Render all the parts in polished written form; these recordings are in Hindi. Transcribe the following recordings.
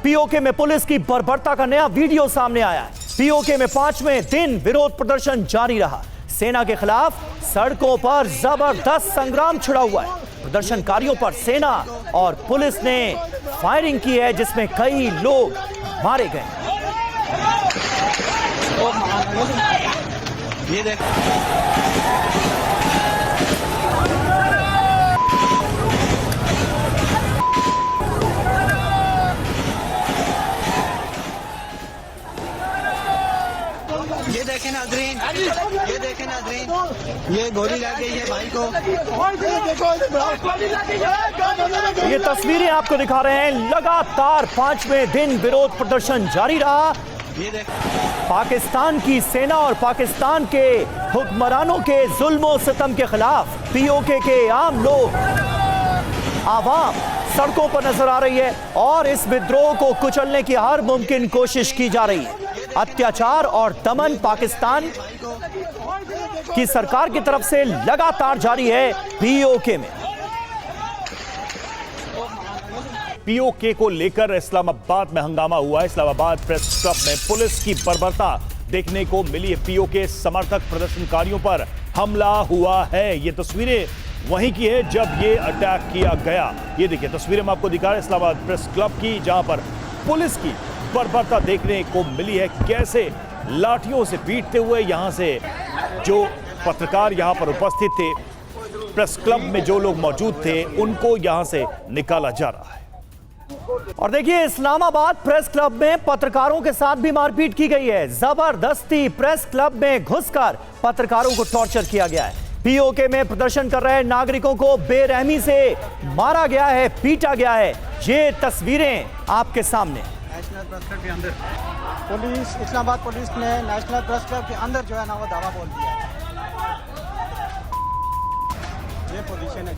पीओके में पुलिस की बर्बरता का नया वीडियो सामने आया है। पीओके में 5वें दिन विरोध प्रदर्शन जारी रहा। सेना के खिलाफ सड़कों पर जबरदस्त संग्राम छिड़ा हुआ है। प्रदर्शनकारियों पर सेना और पुलिस ने फायरिंग की है, जिसमें कई लोग मारे गए। ये देख नाज़रीन, ये देखें नाज़रीन, ये गोली लग गई है भाई को। ये तस्वीरें आपको दिखा रहे हैं। लगातार 5वें दिन विरोध प्रदर्शन जारी रहा। ये देख पाकिस्तान की सेना और पाकिस्तान के हुक्मरानों के जुल्म सितम के खिलाफ पीओके के आम लोग, आवाम सड़कों पर नजर आ रही है और इस विद्रोह को कुचलने की हर मुमकिन कोशिश की जा रही है। अत्याचार और दमन पाकिस्तान की सरकार की तरफ से लगातार जारी है पीओके में। पीओके को लेकर इस्लामाबाद में हंगामा हुआ। इस्लामाबाद प्रेस क्लब में पुलिस की बर्बरता देखने को मिली है। पीओके समर्थक प्रदर्शनकारियों पर हमला हुआ है। ये तस्वीरें वहीं की है जब ये अटैक किया गया। ये देखिए तस्वीरें हम आपको दिखा रहे हैं इस्लामाबाद प्रेस क्लब की, जहां पर पुलिस की बर्बरता देखने को मिली है। कैसे लाठियों से पीटते हुए यहां से जो पत्रकार यहां पर उपस्थित थे, प्रेस क्लब में जो लोग मौजूद थे, उनको यहां से निकाला जा रहा है। और देखिए इस्लामाबाद प्रेस क्लब में पत्रकारों के साथ भी मारपीट की गई है। जबरदस्ती प्रेस क्लब में घुसकर पत्रकारों को टॉर्चर किया गया है। पीओके में प्रदर्शन कर रहे नागरिकों को बेरहमी से मारा गया है, पीटा गया है। ये तस्वीरें आपके सामने। नेशनल प्रेस क्लब के अंदर पुलिस, इस्लामाबाद पुलिस ने नेशनल प्रेस क्लब के अंदर जो है ना वो दावा बोल दिया है। ये पोजीशन है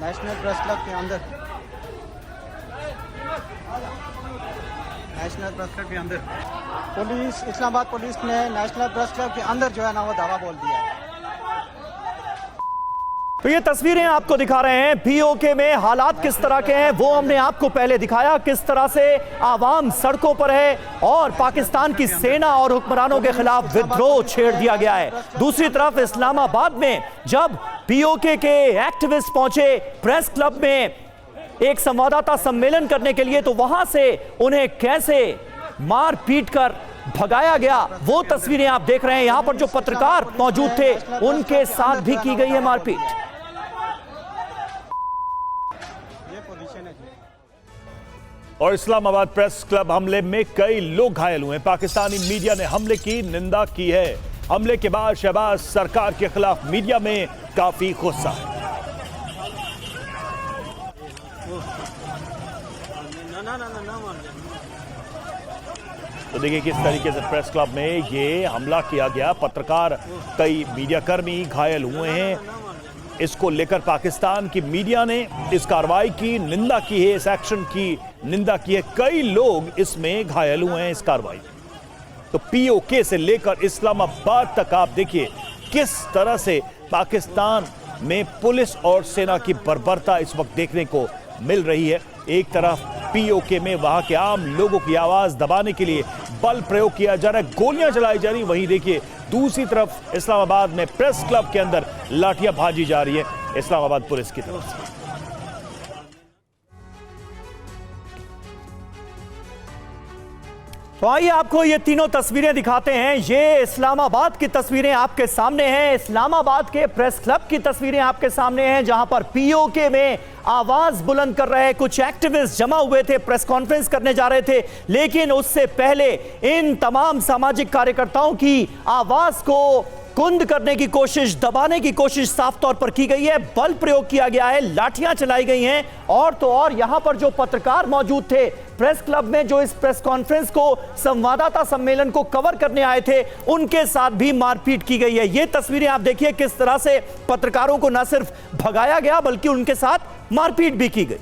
नेशनल प्रेस क्लब के अंदर, नेशनल प्रेस क्लब के अंदर पुलिस, इस्लामाबाद पुलिस ने नेशनल प्रेस क्लब के अंदर जो है ना वो दावा बोल दिया है। तो ये तस्वीरें आपको दिखा रहे हैं पीओके में हालात किस तरह के हैं, वो हमने आपको पहले दिखाया। किस तरह से आवाम सड़कों पर है और पाकिस्तान की सेना और हुक्मरानों के खिलाफ विद्रोह छेड़ दिया गया है। दूसरी तरफ इस्लामाबाद में जब पीओके के एक्टिविस्ट पहुंचे प्रेस क्लब में एक संवाददाता सम्मेलन करने के लिए, तो वहां से उन्हें कैसे मार पीट कर भगाया गया, वो तस्वीरें आप देख रहे हैं। यहां पर जो पत्रकार मौजूद थे उनके साथ भी की गई है मारपीट। और इस्लामाबाद प्रेस क्लब हमले में कई लोग घायल हुए। पाकिस्तानी मीडिया ने हमले की निंदा की है। हमले के बाद शहबाज सरकार के खिलाफ मीडिया में काफी गुस्सा है। तो देखिए किस तरीके से प्रेस क्लब में ये हमला किया गया। पत्रकार, कई मीडियाकर्मी घायल हुए हैं। इसको लेकर पाकिस्तान की मीडिया ने इस कार्रवाई की निंदा की है, इस एक्शन की निंदा की है। कई लोग इसमें घायल हुए हैं इस कार्रवाई। तो पीओके से लेकर इस्लामाबाद तक आप देखिए किस तरह से पाकिस्तान में पुलिस और सेना की बर्बरता इस वक्त देखने को मिल रही है। एक तरफ पीओके में वहां के आम लोगों की आवाज दबाने के लिए बल प्रयोग किया जा रहा है, गोलियां चलाई जा रही। वहीं देखिए दूसरी तरफ इस्लामाबाद में प्रेस क्लब के अंदर लाठियां भाजी जा रही है इस्लामाबाद पुलिस की तरफ से। तो आइए आपको ये तीनों तस्वीरें दिखाते हैं। ये इस्लामाबाद की तस्वीरें आपके सामने हैं। इस्लामाबाद के प्रेस क्लब की तस्वीरें आपके सामने हैं, जहां पर पीओके में आवाज बुलंद कर रहे कुछ एक्टिविस्ट जमा हुए थे, प्रेस कॉन्फ्रेंस करने जा रहे थे। लेकिन उससे पहले इन तमाम सामाजिक कार्यकर्ताओं की आवाज को कुंद करने की कोशिश, दबाने की कोशिश साफ तौर पर की गई है। बल प्रयोग किया गया है, लाठियां चलाई गई हैं। और तो और यहां पर जो पत्रकार मौजूद थे प्रेस क्लब में, जो इस प्रेस कॉन्फ्रेंस को, संवाददाता सम्मेलन को कवर करने आए थे, उनके साथ भी मारपीट की गई है। ये तस्वीरें आप देखिए किस तरह से पत्रकारों को न सिर्फ भगाया गया बल्कि उनके साथ मारपीट भी की गई।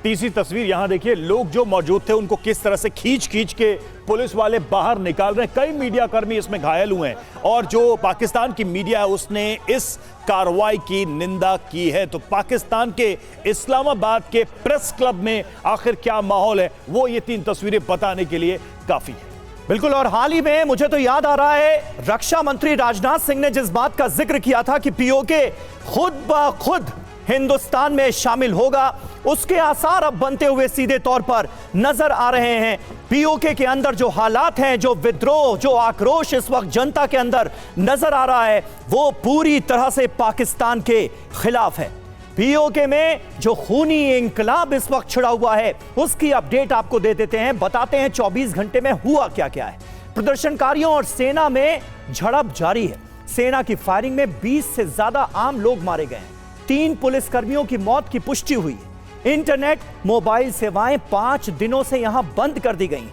तीसरी तस्वीर यहां देखिए, लोग जो मौजूद थे उनको किस तरह से खींच खींच के पुलिस वाले बाहर निकाल रहे हैं। कई मीडिया कर्मी इसमें घायल हुए हैं और जो पाकिस्तान की मीडिया है उसने इस कार्रवाई की निंदा की है। तो पाकिस्तान के इस्लामाबाद के प्रेस क्लब में आखिर क्या माहौल है, वो ये 3 तस्वीरें बताने के लिए काफी है। बिल्कुल, और हाल ही में मुझे तो याद आ रहा है, रक्षा मंत्री राजनाथ सिंह ने जिस बात का जिक्र किया था कि पीओके खुद ब खुद हिंदुस्तान में शामिल होगा, उसके आसार अब बनते हुए सीधे तौर पर नजर आ रहे हैं। पीओके के अंदर जो हालात हैं, जो विद्रोह, जो आक्रोश इस वक्त जनता के अंदर नजर आ रहा है, वो पूरी तरह से पाकिस्तान के खिलाफ है। पीओके में जो खूनी इंकलाब इस वक्त छिड़ा हुआ है, उसकी अपडेट आपको दे देते हैं, बताते हैं 24 घंटे में हुआ क्या क्या है। प्रदर्शनकारियों और सेना में झड़प जारी है। सेना की फायरिंग में 20 से ज्यादा आम लोग मारे गए हैं। 3 पुलिसकर्मियों की मौत की पुष्टि हुई। इंटरनेट, मोबाइल सेवाएं 5 दिनों से यहां बंद कर दी गई।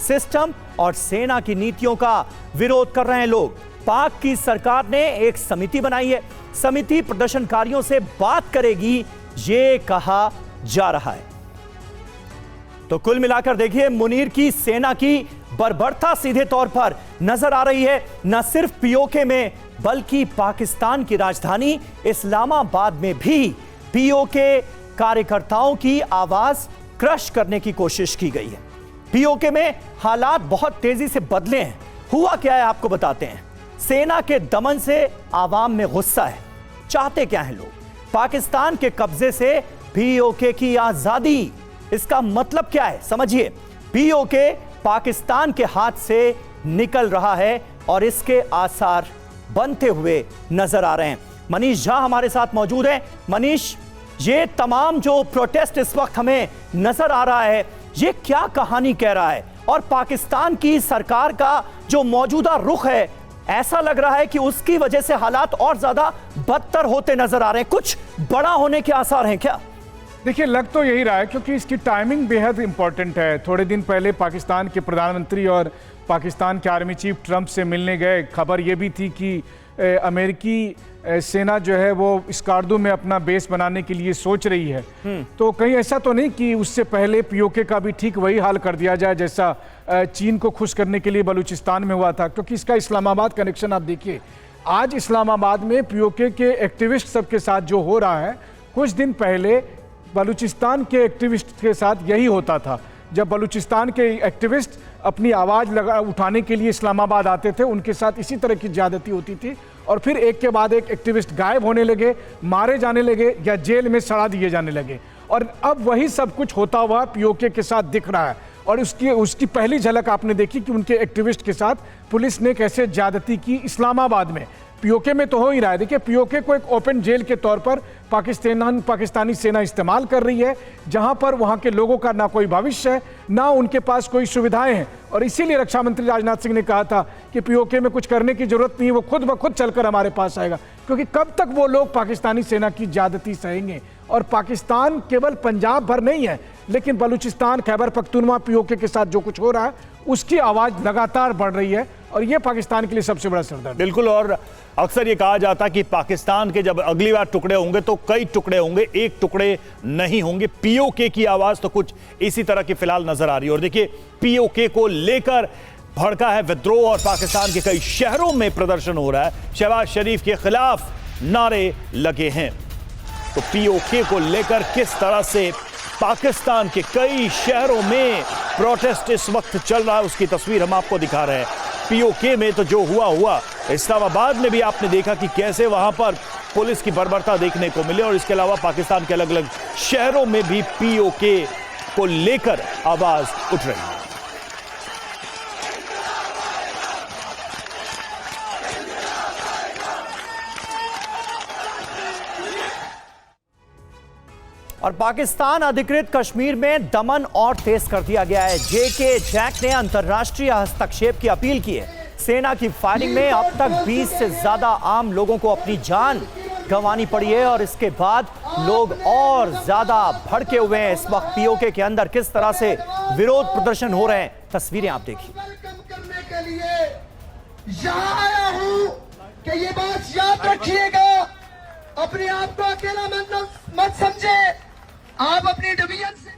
सिस्टम और सेना की नीतियों का विरोध कर रहे हैं लोग। पाक की सरकार ने एक समिति बनाई है। समिति प्रदर्शनकारियों से बात करेगी, ये कहा जा रहा है। तो कुल मिलाकर देखिए, मुनीर की सेना की बर्बरता सीधे तौर पर नजर आ रही है, न सिर्फ पीओके में बल्कि पाकिस्तान की राजधानी इस्लामाबाद में भी पीओके कार्यकर्ताओं की आवाज क्रश करने की कोशिश की गई है। पीओके में हालात बहुत तेजी से बदले हैं। हुआ क्या है आपको बताते हैं। सेना के दमन से आवाम में गुस्सा है। चाहते क्या हैं लोग? पाकिस्तान के कब्जे से पीओके की आजादी। इसका मतलब क्या है समझिए। पीओके पाकिस्तान के हाथ से निकल रहा है और इसके आसार बनते हुए नजर आ रहे हैं। मनीष झा हमारे साथ मौजूद हैं। मनीष, ये तमाम जो प्रोटेस्ट इस वक्त हमें नजर आ रहा है, ये क्या कहानी कह रहा है? और पाकिस्तान की सरकार का जो मौजूदा रुख है, ऐसा लग रहा है कि उसकी वजह से हालात और ज्यादा बदतर होते नजर आ रहे हैं। कुछ बड़ा होने के आसार हैं क्या? देखिए, लग तो यही रहा है क्योंकि इसकी टाइमिंग बेहद इंपॉर्टेंट है। थोड़े दिन पहले पाकिस्तान के प्रधानमंत्री और पाकिस्तान के आर्मी चीफ ट्रंप से मिलने गए। खबर ये भी थी कि अमेरिकी सेना जो है वो स्कार्दू में अपना बेस बनाने के लिए सोच रही है। तो कहीं ऐसा तो नहीं कि उससे पहले पीओके का भी ठीक वही हाल कर दिया जाए जैसा चीन को खुश करने के लिए बलूचिस्तान में हुआ था, क्योंकि इसका इस्लामाबाद कनेक्शन आप देखिए। आज इस्लामाबाद में पीओके के एक्टिविस्ट सबके साथ जो हो रहा है, कुछ दिन पहले बलूचिस्तान के एक्टिविस्ट के साथ यही होता था। जब बलूचिस्तान के एक्टिविस्ट अपनी आवाज़ उठाने के लिए इस्लामाबाद आते थे, उनके साथ इसी तरह की ज्यादती होती थी और फिर एक के बाद एक एक्टिविस्ट गायब होने लगे, मारे जाने लगे या जेल में सड़ा दिए जाने लगे। और अब वही सब कुछ होता हुआ पीओके के साथ दिख रहा है। और उसकी पहली झलक आपने देखी कि उनके एक्टिविस्ट के साथ पुलिस ने कैसे ज्यादती की इस्लामाबाद में। पीओके में तो हो ही रहा है। देखिए, पीओके को एक ओपन जेल के तौर पर पाकिस्तानी सेना इस्तेमाल कर रही है, जहां पर वहां के लोगों का ना कोई भविष्य है, ना उनके पास कोई सुविधाएं हैं। और इसीलिए रक्षा मंत्री राजनाथ सिंह ने कहा था कि पीओके में कुछ करने की जरूरत नहीं है, वो खुद ब खुद चलकर हमारे पास आएगा। क्योंकि कब तक वो लोग पाकिस्तानी सेना की ज्यादती सहेंगे? और पाकिस्तान केवल पंजाब भर नहीं है, लेकिन बलूचिस्तान, खैबर पख्तूनवा, पीओके के साथ जो कुछ हो रहा है उसकी आवाज लगातार बढ़ रही है और यह पाकिस्तान के लिए सबसे बड़ा सरदर्द। बिल्कुल, और अक्सर ये कहा जाता है कि पाकिस्तान के जब अगली बार टुकड़े होंगे तो कई टुकड़े होंगे, एक टुकड़े नहीं होंगे। पीओके की आवाज तो कुछ इसी तरह की फिलहाल नजर आ रही है। और देखिए, पीओके को लेकर भड़का है विद्रोह और पाकिस्तान के कई शहरों में प्रदर्शन हो रहा है। शहबाज शरीफ के खिलाफ नारे लगे हैं। तो पीओके को लेकर किस तरह से पाकिस्तान के कई शहरों में प्रोटेस्ट इस वक्त चल रहा है, उसकी तस्वीर हम आपको दिखा रहे हैं। पीओके में तो जो हुआ इस्लामाबाद में भी आपने देखा कि कैसे वहां पर पुलिस की बर्बरता देखने को मिले। और इसके अलावा पाकिस्तान के अलग अलग शहरों में भी पीओके को लेकर आवाज उठ रही है। और पाकिस्तान अधिकृत कश्मीर में दमन और तेज कर दिया गया है। जेके जैक ने अंतर्राष्ट्रीय हस्तक्षेप की अपील की है। सेना की फायरिंग में अब तक 20 से ज्यादा आम लोगों को अपनी जान गंवानी पड़ी है और इसके बाद लोग और ज्यादा भड़के हुए हैं। इस वक्त पीओके के अंदर किस तरह से विरोध प्रदर्शन हो रहे हैं, तस्वीरें आप देखिए। करने के लिए यहाँ आया हूँ कि ये बात याद रखिएगा, अपने आप को अकेला मत समझे। आप अपनी डिवीजन से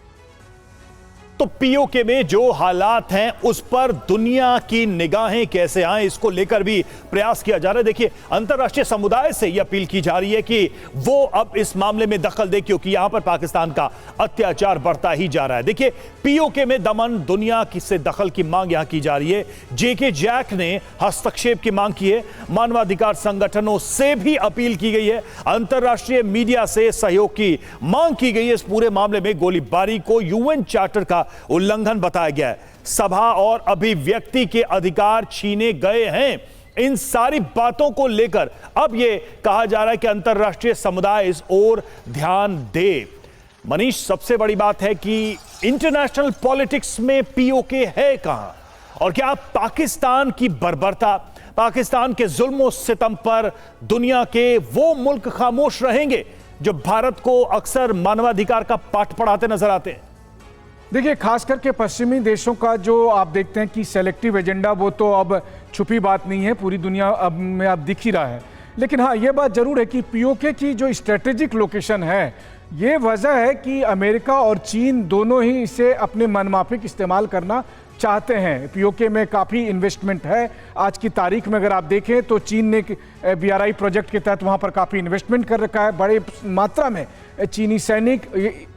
तो पीओके में जो हालात हैं उस पर दुनिया की निगाहें कैसे आए, इसको लेकर भी प्रयास किया जा रहा है। देखिए, अंतर्राष्ट्रीय समुदाय से यह अपील की जा रही है कि वो अब इस मामले में दखल दे, क्योंकि यहां पर पाकिस्तान का अत्याचार बढ़ता ही जा रहा है। देखिए, पीओके में दमन, दुनिया से दखल की मांग यहां की जा रही है। जेके जैक ने हस्तक्षेप की मांग की है। मानवाधिकार संगठनों से भी अपील की गई है। अंतर्राष्ट्रीय मीडिया से सहयोग की मांग की गई है। इस पूरे मामले में गोलीबारी को यूएन चार्टर का उल्लंघन बताया गया है। सभा और अभिव्यक्ति के अधिकार छीने गए हैं। इन सारी बातों को लेकर अब यह कहा जा रहा है कि अंतर्राष्ट्रीय समुदाय इस ओर ध्यान दे। मनीष, सबसे बड़ी बात है कि इंटरनेशनल पॉलिटिक्स में पीओके है कहां, और क्या पाकिस्तान की बर्बरता, पाकिस्तान के जुल्म सितम पर दुनिया के वो मुल्क खामोश रहेंगे जो भारत को अक्सर मानवाधिकार का पाठ पढ़ाते नजर आते हैं? देखिए, खास करके पश्चिमी देशों का जो आप देखते हैं कि सेलेक्टिव एजेंडा, वो तो अब छुपी बात नहीं है, पूरी दुनिया में अब दिख ही रहा है। लेकिन हाँ, ये बात जरूर है कि पीओके की जो स्ट्रेटेजिक लोकेशन है, ये वजह है कि अमेरिका और चीन दोनों ही इसे अपने मनमाफिक इस्तेमाल करना चाहते हैं। पीओके में काफ़ी इन्वेस्टमेंट है। आज की तारीख में अगर आप देखें तो चीन ने BRI प्रोजेक्ट के तहत वहाँ पर काफ़ी इन्वेस्टमेंट कर रखा है। बड़े मात्रा में चीनी सैनिक,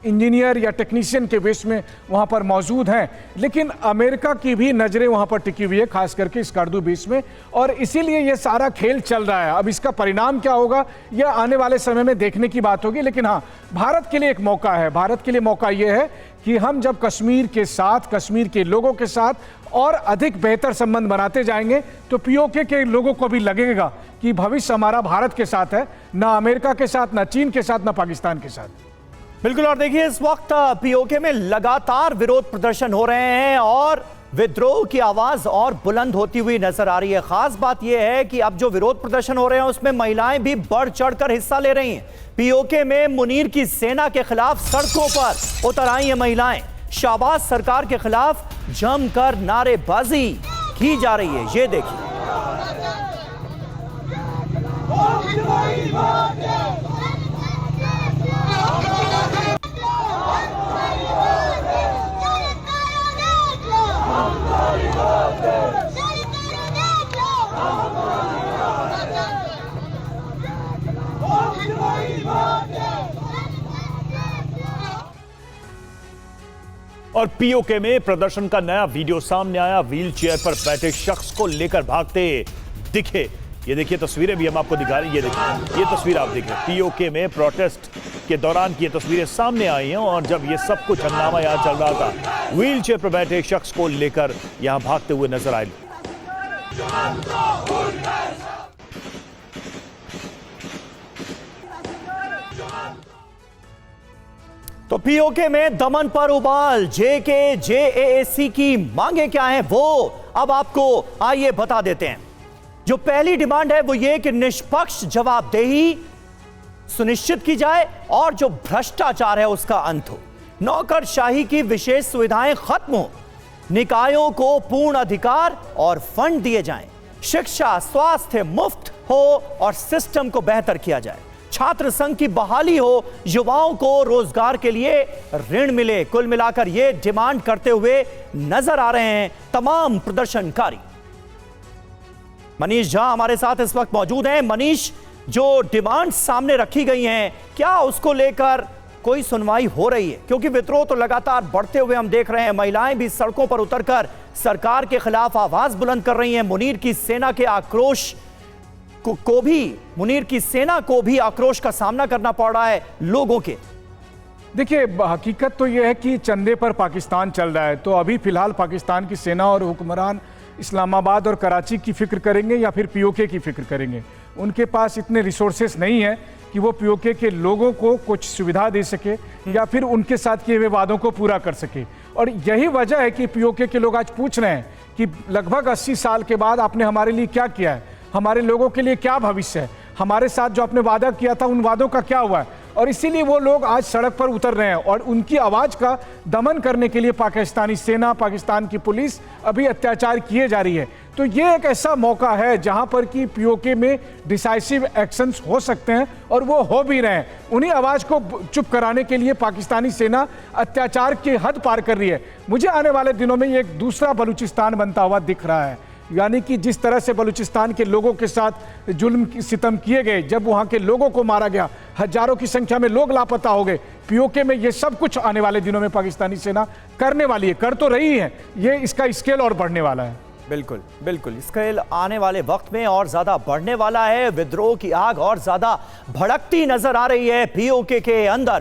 इंजीनियर या टेक्नीशियन के बेस में वहाँ पर मौजूद हैं। लेकिन अमेरिका की भी नज़रें वहाँ पर टिकी हुई है, खास करके स्कार्दू बेस में, और इसीलिए ये सारा खेल चल रहा है। अब इसका परिणाम क्या होगा यह आने वाले समय में देखने की बात होगी। लेकिन हाँ, भारत के लिए एक मौका है। भारत के लिए मौका ये है कि हम जब कश्मीर के साथ, कश्मीर के लोगों के साथ और अधिक बेहतर संबंध बनाते जाएंगे तो पीओके के लोगों को भी लगेगा कि भविष्य हमारा भारत के साथ है, ना अमेरिका के साथ, ना चीन के साथ, ना पाकिस्तान के साथ। बिल्कुल। और देखिए, इस वक्त पीओके में लगातार विरोध प्रदर्शन हो रहे हैं और विद्रोह की आवाज और बुलंद होती हुई नजर आ रही है। खास बात यह है कि अब जो विरोध प्रदर्शन हो रहे हैं उसमें महिलाएं भी बढ़ चढ़कर हिस्सा ले रही हैं। पीओके में मुनीर की सेना के खिलाफ सड़कों पर उतर आई हैं महिलाएं। शाहबाज सरकार के खिलाफ जमकर नारेबाजी की जा रही है। ये देखिए। और पीओके में प्रदर्शन का नया वीडियो सामने आया। व्हील चेयर पर बैठे शख्स को लेकर भागते दिखे। ये देखिए, तस्वीरें भी हम आपको दिखा रहे हैं। ये देखिए, ये तस्वीर आप देखिए, पीओके में प्रोटेस्ट के दौरान की ये तस्वीरें सामने आई हैं। और जब ये सब कुछ हंगामा यहां चल रहा था, व्हील चेयर पर बैठे एक शख्स को लेकर यहां भागते हुए नजर आए। तो पीओके में दमन पर उबाल, JAC की मांगे क्या हैं वो अब आपको आइए बता देते हैं। जो पहली डिमांड है वो ये कि निष्पक्ष जवाबदेही सुनिश्चित की जाए और जो भ्रष्टाचार है उसका अंत हो। नौकरशाही की विशेष सुविधाएं खत्म हो। निकायों को पूर्ण अधिकार और फंड दिए जाएं। शिक्षा, स्वास्थ्य मुफ्त हो और सिस्टम को बेहतर किया जाए। छात्र संघ की बहाली हो। युवाओं को रोजगार के लिए ऋण मिले। कुल मिलाकर ये डिमांड करते हुए नजर आ रहे हैं तमाम प्रदर्शनकारी। मनीष झा हमारे साथ इस वक्त मौजूद हैं। मनीष, जो डिमांड सामने रखी गई हैं, क्या उसको लेकर कोई सुनवाई हो रही है? क्योंकि विद्रोह तो लगातार बढ़ते हुए हम देख रहे हैं। महिलाएं भी सड़कों पर उतरकर सरकार के खिलाफ आवाज बुलंद कर रही हैं। मुनीर की सेना के आक्रोश को भी, मुनीर की सेना को भी आक्रोश का सामना करना पड़ रहा है लोगों के। देखिए, हकीकत तो यह है कि चंदे पर पाकिस्तान चल रहा है। तो अभी फिलहाल पाकिस्तान की सेना और हुक्मरान इस्लामाबाद और कराची की फिक्र करेंगे या फिर पीओके की फिक्र करेंगे। उनके पास इतने रिसोर्सेस नहीं है कि वो पीओके के लोगों को कुछ सुविधा दे सके या फिर उनके साथ किए हुए वादों को पूरा कर सके। और यही वजह है कि पीओके के लोग आज पूछ रहे हैं कि लगभग 80 साल के बाद आपने हमारे लिए क्या किया है, हमारे लोगों के लिए क्या भविष्य है, हमारे साथ जो आपने वादा किया था उन वादों का क्या हुआ है। और इसीलिए वो लोग आज सड़क पर उतर रहे हैं और उनकी आवाज़ का दमन करने के लिए पाकिस्तानी सेना, पाकिस्तान की पुलिस अभी अत्याचार किए जा रही है। तो ये एक ऐसा मौका है जहां पर कि पीओके में डिसाइसिव एक्शंस हो सकते हैं और वो हो भी रहे हैं। उन्हीं आवाज़ को चुप कराने के लिए पाकिस्तानी सेना अत्याचार की हद पार कर रही है। मुझे आने वाले दिनों में ये एक दूसरा बलूचिस्तान बनता हुआ दिख रहा है, यानी कि जिस तरह से बलूचिस्तान के लोगों के साथ जुल्म सितम किए गए, जब वहाँ के लोगों को मारा गया, हजारों की संख्या में लोग लापता हो गए, पीओके में ये सब कुछ आने वाले दिनों में पाकिस्तानी सेना करने वाली है, कर तो रही है। ये इसका स्केल और बढ़ने वाला है। बिल्कुल बिल्कुल, स्केल आने वाले वक्त में और ज्यादा बढ़ने वाला है। विद्रोह की आग और ज्यादा भड़कती नजर आ रही है पीओके के अंदर।